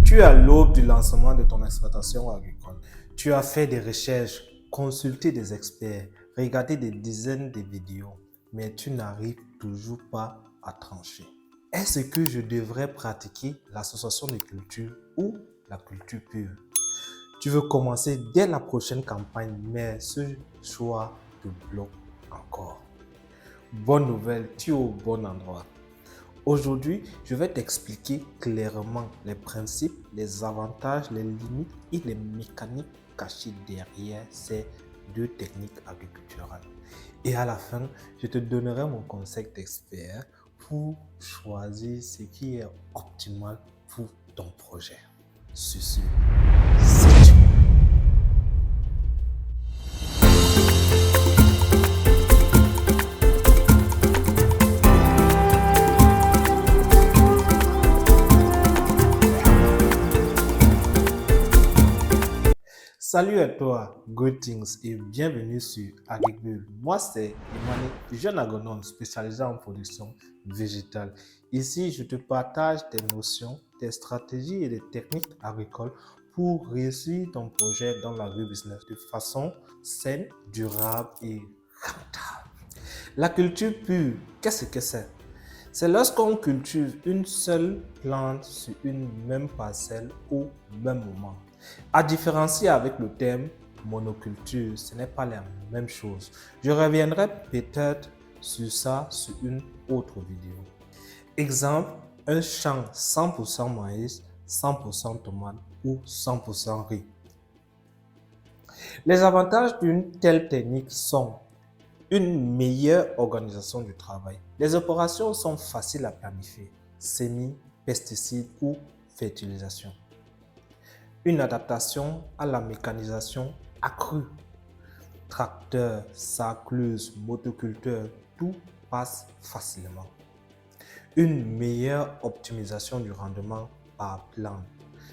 Tu es à l'aube du lancement de ton exploitation agricole. Tu as fait des recherches, consulté des experts, regardé des dizaines de vidéos, mais tu n'arrives toujours pas à trancher. Est-ce que je devrais pratiquer l'association de culture ou la culture pure? Tu veux commencer dès la prochaine campagne, mais ce choix te bloque encore. Bonne nouvelle, tu es au bon endroit. Aujourd'hui, je vais t'expliquer clairement les principes, les avantages, les limites et les mécaniques cachées derrière ces deux techniques agriculturales. Et à la fin, je te donnerai mon conseil d'expert pour choisir ce qui est optimal pour ton projet. Ceci, c'est tout. Salut à toi, greetings et bienvenue sur AgricBull. Moi, c'est Emmanuel, jeune agronome spécialisé en production végétale. Ici, je te partage des notions, des stratégies et des techniques agricoles pour réussir ton projet dans l'agribusiness de façon saine, durable et rentable. La culture pure, qu'est-ce que c'est? C'est lorsqu'on cultive une seule plante sur une même parcelle au même moment. À différencier avec le terme monoculture, ce n'est pas la même chose. Je reviendrai peut-être sur ça sur une autre vidéo. Exemple, un champ 100% maïs, 100% tomate ou 100% riz. Les avantages d'une telle technique sont une meilleure organisation du travail. Les opérations sont faciles à planifier, semis, pesticides ou fertilisation. Une adaptation à la mécanisation accrue. Tracteurs, sarcleuses, motoculteurs, tout passe facilement. Une meilleure optimisation du rendement par plante.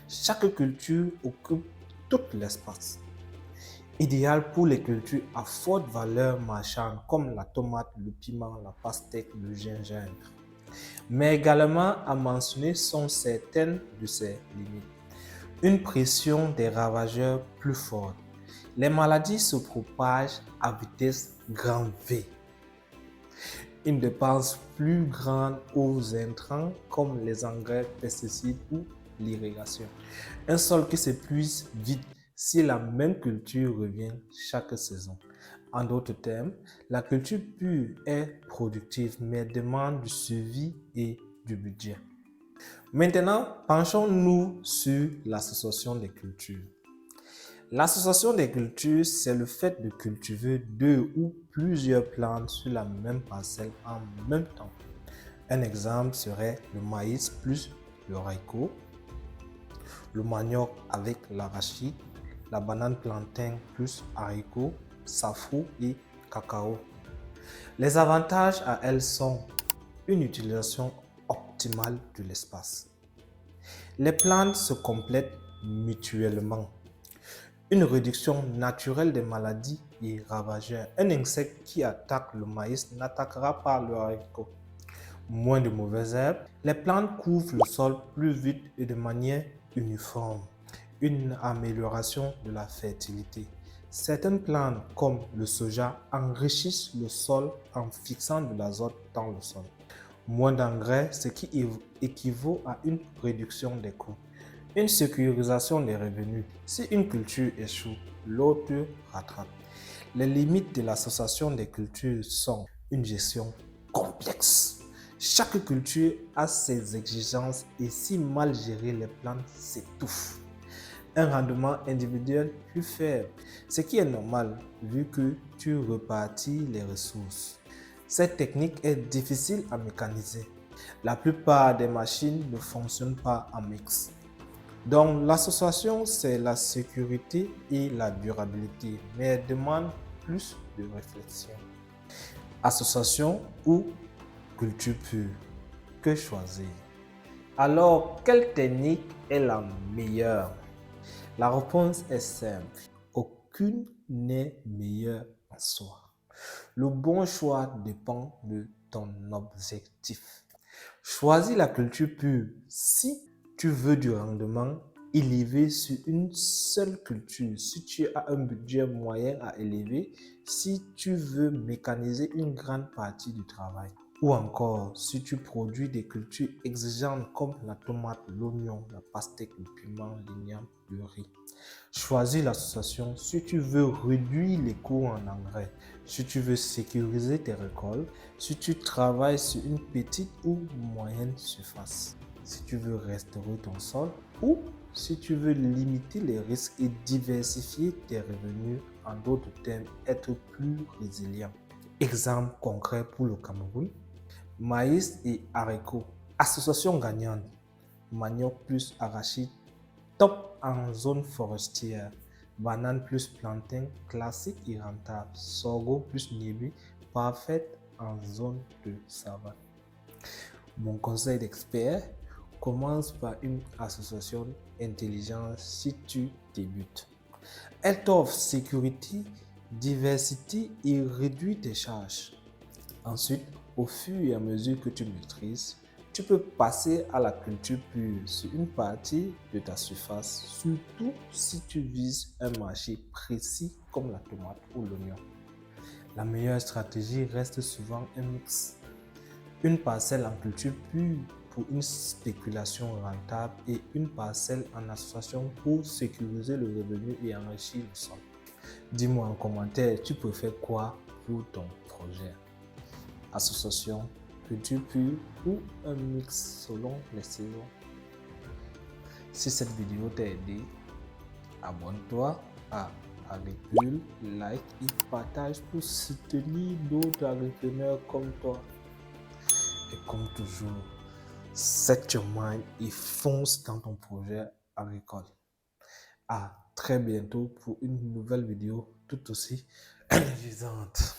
Chaque culture occupe tout l'espace. Idéal pour les cultures à forte valeur marchande comme la tomate, le piment, la pastèque, le gingembre. Mais également à mentionner sont certaines de ses limites. Une pression des ravageurs plus forte. Les maladies se propagent à vitesse grand V. Une dépense plus grande aux intrants comme les engrais, pesticides ou l'irrigation. Un sol qui s'épuise vite si la même culture revient chaque saison. En d'autres termes, la culture pure est productive mais demande du suivi et du budget. Maintenant, penchons-nous sur l'association des cultures. L'association des cultures, c'est le fait de cultiver deux ou plusieurs plantes sur la même parcelle en même temps. Un exemple serait le maïs plus le haricot, le manioc avec l'arachide, la banane plantain plus haricot, safou et cacao. Les avantages à elles sont une utilisation optimale de l'espace. Les plantes se complètent mutuellement. Une réduction naturelle des maladies et ravageurs. Un insecte qui attaque le maïs n'attaquera pas le haricot. Moins de mauvaises herbes. Les plantes couvrent le sol plus vite et de manière uniforme. Une amélioration de la fertilité. Certaines plantes, comme le soja, enrichissent le sol en fixant de l'azote dans le sol. Moins d'engrais, ce qui équivaut à une réduction des coûts. Une sécurisation des revenus. Si une culture échoue, l'autre rattrape. Les limites de l'association des cultures sont une gestion complexe. Chaque culture a ses exigences et si mal gérées, les plantes s'étouffent. Un rendement individuel plus faible, ce qui est normal vu que tu repartis les ressources. Cette technique est difficile à mécaniser. La plupart des machines ne fonctionnent pas en mix. Donc, l'association, c'est la sécurité et la durabilité, mais elle demande plus de réflexion. Association ou culture pure, que choisir? Alors, quelle technique est la meilleure? La réponse est simple. Aucune n'est meilleure en soi. Le bon choix dépend de ton objectif. Choisis la culture pure si Tu veux du rendement élevé sur une seule culture, si tu as un budget moyen à élever, si tu veux mécaniser une grande partie du travail. Ou encore, si tu produis des cultures exigeantes comme la tomate, l'oignon, la pastèque, le piment, l'igname, le riz. Choisis l'association si tu veux réduire les coûts en engrais, si tu veux sécuriser tes récoltes, si tu travailles sur une petite ou moyenne surface, si tu veux restaurer ton sol ou si tu veux limiter les risques et diversifier tes revenus, en d'autres termes, être plus résilient. Exemple concret pour le Cameroun, maïs et haricots, association gagnante, manioc plus arachide, top en zone forestière, banane plus plantain, classique et rentable, sorgho plus niébé, parfaite en zone de savane. Mon conseil d'expert, commence par une association intelligente si tu débutes. Elle t'offre sécurité, diversité et réduit tes charges. Ensuite, au fur et à mesure que tu maîtrises, tu peux passer à la culture pure sur une partie de ta surface, surtout si tu vises un marché précis comme la tomate ou l'oignon. La meilleure stratégie reste souvent un mix. Une parcelle en culture pure pour une spéculation rentable et une parcelle en association pour sécuriser le revenu et enrichir le sol. Dis-moi en commentaire, tu préfères quoi pour ton projet? Association, culture pure ou un mix selon les saisons. Si cette vidéo t'a aidé, abonne-toi à Agricule, like et partage pour soutenir d'autres agripreneurs comme toi. Et comme toujours, set your mind et fonce dans ton projet agricole. À très bientôt pour une nouvelle vidéo tout aussi énergisante.